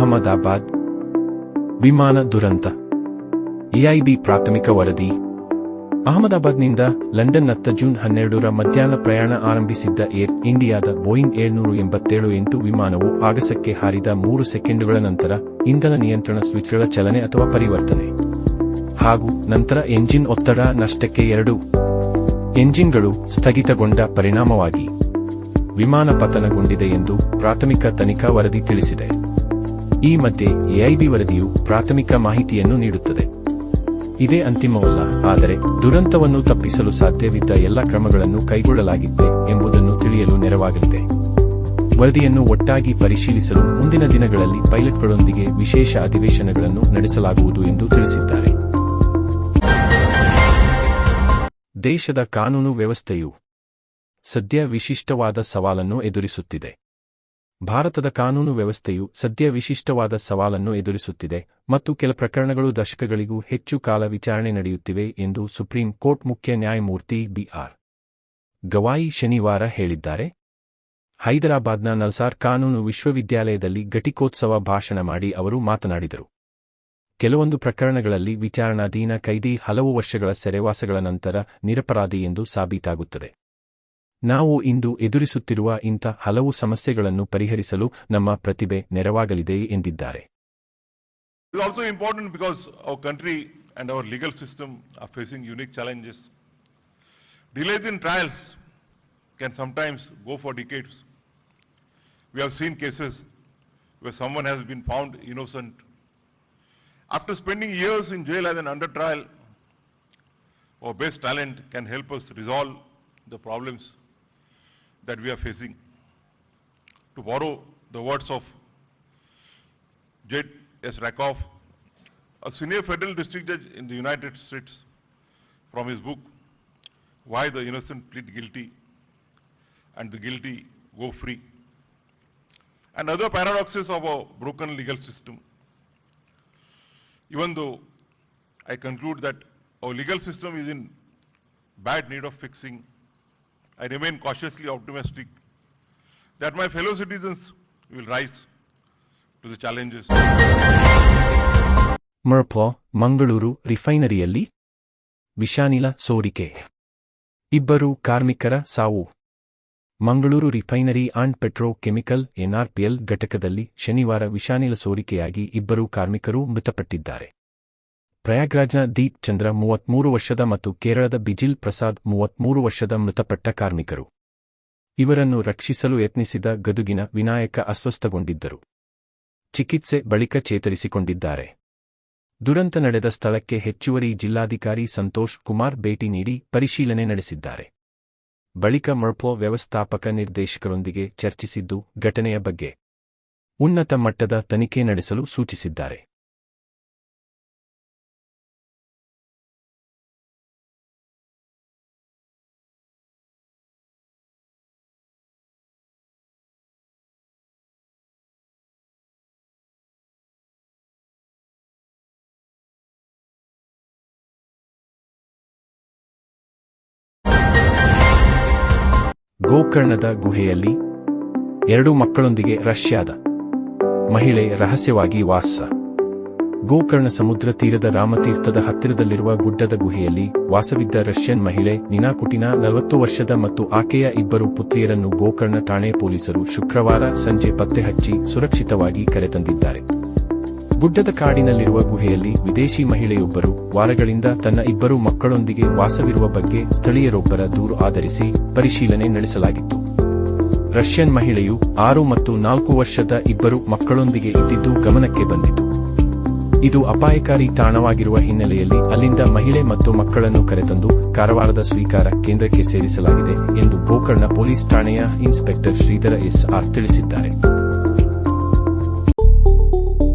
ಅಹಮದಾಬಾದ್ ವಿಮಾನ ದುರಂತ. ಎಐಬಿ ಪ್ರಾಥಮಿಕ ವರದಿ. ಅಹಮದಾಬಾದ್ನಿಂದ ಲಂಡನ್ನತ್ತ ಜೂನ್ 12ರ ಮಧ್ಯಾಹ್ನ ಪ್ರಯಾಣ ಆರಂಭಿಸಿದ್ದ ಏರ್ ಇಂಡಿಯಾದ ಬೋಯಿಂಗ್ 787-8 ವಿಮಾನವು ಆಗಸಕ್ಕೆ ಹಾರಿದ 3 ಸೆಕೆಂಡುಗಳ ನಂತರ ಇಂಧನ ನಿಯಂತ್ರಣ ಸ್ವಿಚ್ಗಳ ಚಲನೆ ಅಥವಾ ಪರಿವರ್ತನೆ ಹಾಗೂ ನಂತರ ಎಂಜಿನ್ ಒತ್ತಡ ನಷ್ಟಕ್ಕೆ 2 ಎಂಜಿನ್ಗಳು ಸ್ಥಗಿತಗೊಂಡ ಪರಿಣಾಮವಾಗಿ ವಿಮಾನ ಪತನಗೊಂಡಿದೆ ಎಂದು ಪ್ರಾಥಮಿಕ ತನಿಖಾ ವರದಿ ತಿಳಿಸಿದೆ. ಈ ಮಧ್ಯೆ ಎಐಬಿ ವರದಿಯು ಪ್ರಾಥಮಿಕ ಮಾಹಿತಿಯನ್ನು ನೀಡುತ್ತದೆ. ಇದೇ ಅಂತಿಮವಲ್ಲ, ಆದರೆ ದುರಂತವನ್ನು ತಪ್ಪಿಸಲು ಸಾಧ್ಯವಿದ್ದ ಎಲ್ಲ ಕ್ರಮಗಳನ್ನು ಕೈಗೊಳ್ಳಲಾಗಿತ್ತೆ ಎಂಬುದನ್ನು ತಿಳಿಯಲು ನೆರವಾಗಲಿದೆ. ವರದಿಯನ್ನು ಒಟ್ಟಾಗಿ ಪರಿಶೀಲಿಸಲು ಮುಂದಿನ ದಿನಗಳಲ್ಲಿ ಪೈಲಟ್ಗಳೊಂದಿಗೆ ವಿಶೇಷ ಅಧಿವೇಶನಗಳನ್ನು ನಡೆಸಲಾಗುವುದು ಎಂದು ತಿಳಿಸಿದ್ದಾರೆ. ದೇಶದ ಕಾನೂನು ವ್ಯವಸ್ಥೆಯು ಸದ್ಯ ವಿಶಿಷ್ಟವಾದ ಸವಾಲನ್ನು ಎದುರಿಸುತ್ತಿದೆ. ಭಾರತದ ಕಾನೂನು ವ್ಯವಸ್ಥೆಯು ಸದ್ಯ ವಿಶಿಷ್ಟವಾದ ಸವಾಲನ್ನು ಎದುರಿಸುತ್ತಿದೆ ಮತ್ತು ಕೆಲ ಪ್ರಕರಣಗಳು ದಶಕಗಳಿಗೂ ಹೆಚ್ಚು ಕಾಲ ವಿಚಾರಣೆ ನಡೆಯುತ್ತಿವೆ ಎಂದು ಸುಪ್ರೀಂ ಕೋರ್ಟ್ ಮುಖ್ಯ ನ್ಯಾಯಮೂರ್ತಿ ಬಿ.ಆರ್. ಗವಾಯಿ ಶನಿವಾರ ಹೇಳಿದ್ದಾರೆ. ಹೈದರಾಬಾದ್ನ ನಲ್ಸಾರ್ ಕಾನೂನು ವಿಶ್ವವಿದ್ಯಾಲಯದಲ್ಲಿ ಘಟಿಕೋತ್ಸವ ಭಾಷಣ ಮಾಡಿ ಅವರು ಮಾತನಾಡಿದರು. ಕೆಲವೊಂದು ಪ್ರಕರಣಗಳಲ್ಲಿ ವಿಚಾರಣಾಧೀನ ಕೈದಿ ಹಲವು ವರ್ಷಗಳ ಸೆರೆವಾಸಗಳ ನಂತರ ನಿರಪರಾಧಿ ಎಂದು ಸಾಬೀತಾಗುತ್ತದೆ. ನಾವು ಇಂದು ಎದುರಿಸುತ್ತಿರುವ ಇಂಥ ಹಲವು ಸಮಸ್ಯೆಗಳನ್ನು ಪರಿಹರಿಸಲು ನಮ್ಮ ಪ್ರತಿಭೆ ನೆರವಾಗಲಿದೆ ಎಂದಿದ್ದಾರೆ. It is also important because our country and our legal system are facing unique challenges. Delays in trials can sometimes go for decades. We have seen cases where someone has been found innocent. After spending years in jail as an under trial, our best talent can help us resolve the problems that we are facing. To borrow the words of J.S. Rakoff, a senior federal district judge in the United States, from his book, Why the Innocent Plead Guilty and the Guilty Go Free, and other paradoxes of our broken legal system. Even though I conclude that our legal system is in bad need of fixing, I remain cautiously optimistic that my fellow citizens will rise to the challenges. ಮರ್ಪೊ Mangaluru ರಿಫೈನರಿಯಲ್ಲಿ ವಿಷಾನಿಲ ಸೋರಿಕೆ, 2 ಕಾರ್ಮಿಕರ ಸಾವು. Mangaluru refinery and petro chemical NRPL ಘಟಕದಲ್ಲಿ ಶನಿವಾರ ವಿಷಾನಿಲ ಸೋರಿಕೆಯಾಗಿ 2 ಕಾರ್ಮಿಕರು ಮೃತಪಟ್ಟಿದ್ದಾರೆ. ಪ್ರಯಾಗ್ರಾಜ್ನ ದೀಪ್ ಚಂದ್ರ 33 ವರ್ಷದ ಮತ್ತು ಕೇರಳದ ಬಿಜಿಲ್ ಪ್ರಸಾದ್ 33 ವರ್ಷದ ಮೃತಪಟ್ಟ ಕಾರ್ಮಿಕರು. ಇವರನ್ನು ರಕ್ಷಿಸಲು ಯತ್ನಿಸಿದ ಗದುಗಿನ ವಿನಾಯಕ ಅಸ್ವಸ್ಥಗೊಂಡಿದ್ದರು. ಚಿಕಿತ್ಸೆ ಬಳಿಕ ಚೇತರಿಸಿಕೊಂಡಿದ್ದಾರೆ. ದುರಂತ ನಡೆದ ಸ್ಥಳಕ್ಕೆ ಹೆಚ್ಚುವರಿ ಜಿಲ್ಲಾಧಿಕಾರಿ ಸಂತೋಷ್ ಕುಮಾರ್ ಭೇಟಿ ನೀಡಿ ಪರಿಶೀಲನೆ ನಡೆಸಿದ್ದಾರೆ. ಬಳಿಕ ಮರ್ಪೊ ವ್ಯವಸ್ಥಾಪಕ ನಿರ್ದೇಶಕರೊಂದಿಗೆ ಚರ್ಚಿಸಿದ್ದು ಘಟನೆಯ ಬಗ್ಗೆ ಉನ್ನತ ಮಟ್ಟದ ತನಿಖೆ ನಡೆಸಲು ಸೂಚಿಸಿದ್ದಾರೆ. ಗೋಕರ್ಣದ ಗುಹೆಯಲ್ಲಿ 2 ಮಕ್ಕಳೊಂದಿಗೆ ರಷ್ಯಾದ ಮಹಿಳೆ ರಹಸ್ಯವಾಗಿ ವಾಸ. ಗೋಕರ್ಣ ಸಮುದ್ರ ತೀರದ ರಾಮತೀರ್ಥದ ಹತ್ತಿರದಲ್ಲಿರುವ ಗುಡ್ಡದ ಗುಹೆಯಲ್ಲಿ ವಾಸವಿದ್ದ ರಷ್ಯನ್ ಮಹಿಳೆ ನಿನಾ ಕುಟಿನಾ 40 ವರ್ಷದ ಮತ್ತು ಆಕೆಯ 2 ಪುತ್ರಿಯರನ್ನು ಗೋಕರ್ಣ ಠಾಣೆ ಪೊಲೀಸರು ಶುಕ್ರವಾರ ಸಂಜೆ ಪತ್ತೆ ಹಚ್ಚಿ ಸುರಕ್ಷಿತವಾಗಿ ಕರೆತಂದಿದ್ದಾರೆ. ಗುಡ್ಡದ ಕಾಡಿನಲ್ಲಿರುವ ಗುಹೆಯಲ್ಲಿ ವಿದೇಶಿ ಮಹಿಳೆಯೊಬ್ಬರು ವಾರಗಳಿಂದ ತನ್ನ 2 ಮಕ್ಕಳೊಂದಿಗೆ ವಾಸವಿರುವ ಬಗ್ಗೆ ಸ್ಥಳೀಯರೊಬ್ಬರ ದೂರು ಆಧರಿಸಿ ಪರಿಶೀಲನೆ ನಡೆಸಲಾಗಿತ್ತು. ರಷ್ಯನ್ ಮಹಿಳೆಯು 6 ಮತ್ತು 4 ವರ್ಷದ 2 ಮಕ್ಕಳೊಂದಿಗೆ ಇದ್ದಿದ್ದು ಗಮನಕ್ಕೆ ಬಂದಿತು. ಇದು ಅಪಾಯಕಾರಿ ತಾಣವಾಗಿರುವ ಹಿನ್ನೆಲೆಯಲ್ಲಿ ಅಲ್ಲಿಂದ ಮಹಿಳೆ ಮತ್ತು ಮಕ್ಕಳನ್ನು ಕರೆತಂದು ಕಾರವಾರದ ಸ್ವೀಕಾರ ಕೇಂದ್ರಕ್ಕೆ ಸೇರಿಸಲಾಗಿದೆ ಎಂದು ಗೋಕರ್ಣ ಪೊಲೀಸ್ ಠಾಣೆಯ ಇನ್ಸ್ಪೆಕ್ಟರ್ ಶ್ರೀಧರ ಎಸ್.ಆರ್. ತಿಳಿಸಿದ್ದಾರೆ.